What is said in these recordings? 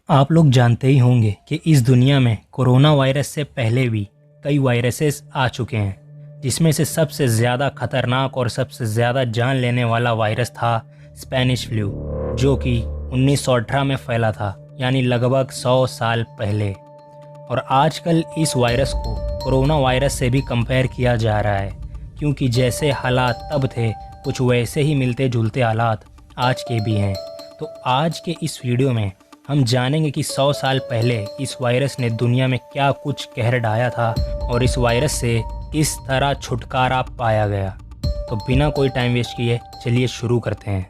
आप लोग जानते ही होंगे कि इस दुनिया में कोरोना वायरस से पहले भी कई वायरसेस आ चुके हैं, जिसमें से सबसे ज़्यादा खतरनाक और सबसे ज़्यादा जान लेने वाला वायरस था स्पेनिश फ्लू, जो कि 1918 में फैला था, यानी लगभग 100 साल पहले। और आजकल इस वायरस को कोरोना वायरस से भी कंपेयर किया जा रहा है, क्योंकि जैसे हालात तब थे कुछ वैसे ही मिलते जुलते हालात आज के भी हैं। तो आज के इस वीडियो में हम जानेंगे कि 100 साल पहले इस वायरस ने दुनिया में क्या कुछ कहर ढाया था और इस वायरस से किस तरह छुटकारा पाया गया। तो बिना कोई टाइम वेस्ट किए चलिए शुरू करते हैं।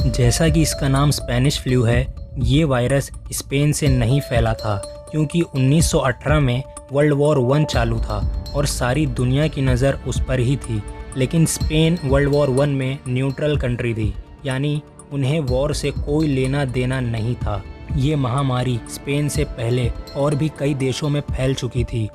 जैसा कि इसका नाम स्पेनिश फ्लू है, ये वायरस स्पेन से नहीं फैला था, क्योंकि 1918 में वर्ल्ड वॉर 1 चालू था और सारी दुनिया की नज़र उस पर ही थी। लेकिन स्पेन वर्ल्ड वॉर 1 में न्यूट्रल कंट्री थी, यानी उन्हें वॉर से कोई लेना देना नहीं था। ये महामारी स्पेन से पहले और भी कई देशों में फैल चुकी थी,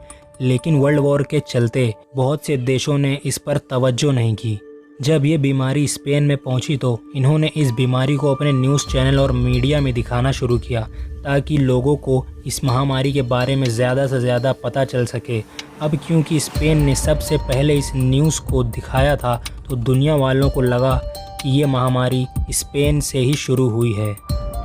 लेकिन वर्ल्ड वॉर के चलते बहुत से देशों ने इस पर तवज्जो नहीं की। जब ये बीमारी स्पेन में पहुंची तो इन्होंने इस बीमारी को अपने न्यूज़ चैनल और मीडिया में दिखाना शुरू किया, ताकि लोगों को इस महामारी के बारे में ज़्यादा से ज़्यादा पता चल सके। अब क्योंकि स्पेन ने सबसे पहले इस न्यूज़ को दिखाया था, तो दुनिया वालों को लगा कि ये महामारी स्पेन से ही शुरू हुई है,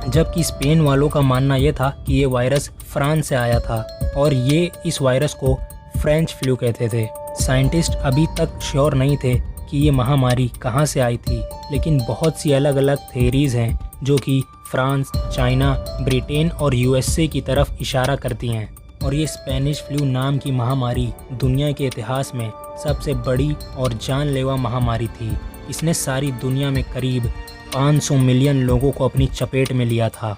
जबकि स्पेन वालों का मानना यह था कि ये वायरस फ्रांस से आया था और ये इस वायरस को फ्रेंच फ्लू कहते थे। साइंटिस्ट अभी तक श्योर नहीं थे कि ये महामारी कहाँ से आई थी, लेकिन बहुत सी अलग अलग थेरीज़ हैं जो कि फ्रांस, चाइना, ब्रिटेन और यूएसए की तरफ इशारा करती हैं। और ये स्पेनिश फ्लू नाम की महामारी दुनिया के इतिहास में सबसे बड़ी और जानलेवा महामारी थी। इसने सारी दुनिया में करीब 500 मिलियन लोगों को अपनी चपेट में लिया था,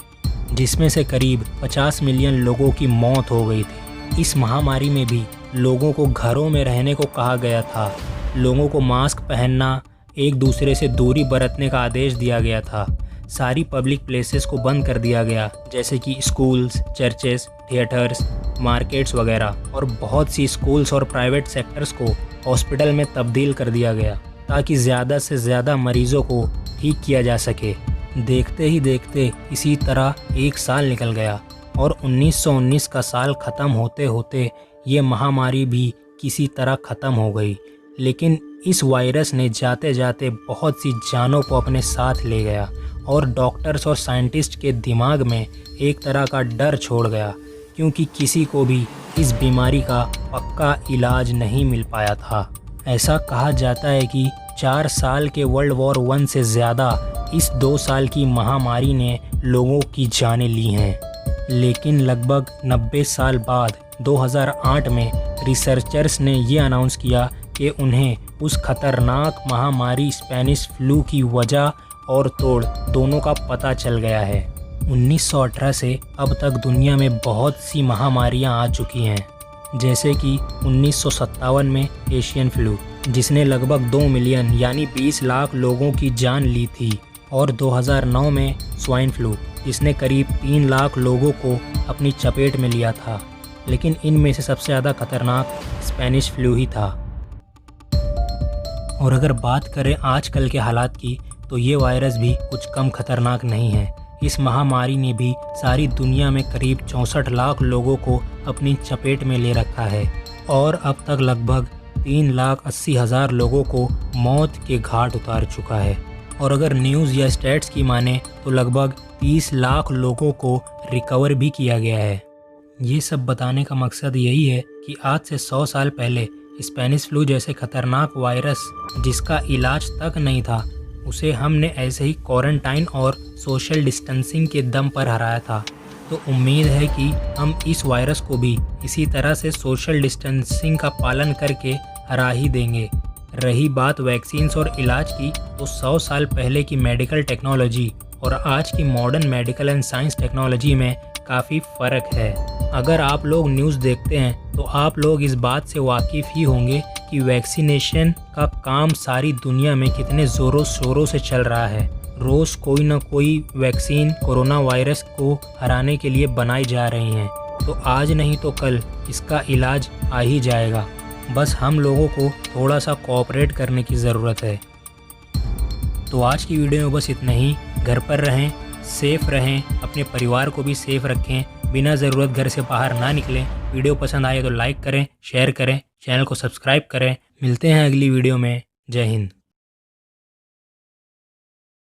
जिसमें से करीब 50 मिलियन लोगों की मौत हो गई थी। इस महामारी में भी लोगों को घरों में रहने को कहा गया था, लोगों को मास्क पहनना, एक दूसरे से दूरी बरतने का आदेश दिया गया था। सारी पब्लिक प्लेसेस को बंद कर दिया गया, जैसे कि स्कूल्स, चर्चेस, थिएटर्स, मार्केट्स वगैरह, और बहुत सी स्कूल्स और प्राइवेट सेक्टर्स को हॉस्पिटल में तब्दील कर दिया गया, ताकि ज़्यादा से ज़्यादा मरीज़ों को ठीक किया जा सके। देखते ही देखते इसी तरह एक साल निकल गया और 1919 का साल ख़त्म होते होते ये महामारी भी किसी तरह ख़त्म हो गई। लेकिन इस वायरस ने जाते जाते बहुत सी जानों को अपने साथ ले गया और डॉक्टर्स और साइंटिस्ट के दिमाग में एक तरह का डर छोड़ गया, क्योंकि किसी को भी इस बीमारी का पक्का इलाज नहीं मिल पाया था। ऐसा कहा जाता है कि 4 साल के वर्ल्ड वॉर 1 से ज़्यादा इस 2 साल की महामारी ने लोगों की जानें ली हैं। लेकिन लगभग 90 साल बाद 2008 में रिसर्चर्स ने ये अनाउंस किया कि उन्हें उस खतरनाक महामारी स्पेनिश फ्लू की वजह और तोड़ दोनों का पता चल गया है। 1918 से अब तक दुनिया में बहुत सी महामारियां आ चुकी हैं, जैसे कि 1957 में एशियन फ्लू, जिसने लगभग 2 मिलियन यानी 20 लाख लोगों की जान ली थी, और 2009 में स्वाइन फ्लू, जिसने करीब 3 लाख लोगों को अपनी चपेट में लिया था। लेकिन इनमें से सबसे ज़्यादा खतरनाक स्पेनिश फ्लू ही था। और अगर बात करें आजकल के हालात की, तो ये वायरस भी कुछ कम खतरनाक नहीं है। इस महामारी ने भी सारी दुनिया में करीब 64 लाख लोगों को अपनी चपेट में ले रखा है और अब तक लगभग 3,80,000 लोगों को मौत के घाट उतार चुका है। और अगर न्यूज़ या स्टैट्स की माने तो लगभग 30 लाख लोगों को रिकवर भी किया गया है। ये सब बताने का मकसद यही है कि आज से 100 साल पहले स्पेनिश फ्लू जैसे खतरनाक वायरस, जिसका इलाज तक नहीं था, उसे हमने ऐसे ही क्वारंटाइन और सोशल डिस्टेंसिंग के दम पर हराया था। तो उम्मीद है कि हम इस वायरस को भी इसी तरह से सोशल डिस्टेंसिंग का पालन करके हरा ही देंगे। रही बात वैक्सीन्स और इलाज की, तो 100 साल पहले की मेडिकल टेक्नोलॉजी और आज की modern medical and science technology में काफ़ी फ़र्क है। अगर आप लोग न्यूज़ देखते हैं तो आप लोग इस बात से वाकिफ़ ही होंगे कि वैक्सीनेशन का काम सारी दुनिया में कितने ज़ोरों शोरों से चल रहा है। रोज़ कोई ना कोई वैक्सीन कोरोना वायरस को हराने के लिए बनाई जा रही हैं। तो आज नहीं तो कल इसका इलाज आ ही जाएगा। बस हम लोगों को थोड़ा सा कोऑपरेट करने की ज़रूरत है। तो आज की वीडियो में बस इतना ही। घर पर रहें, सेफ़ रहें, अपने परिवार को भी सेफ़ रखें, बिना ज़रूरत घर से बाहर ना निकलें। वीडियो पसंद आए तो लाइक करें, शेयर करें, चैनल को सब्सक्राइब करें। मिलते हैं अगली वीडियो में। जय हिंद।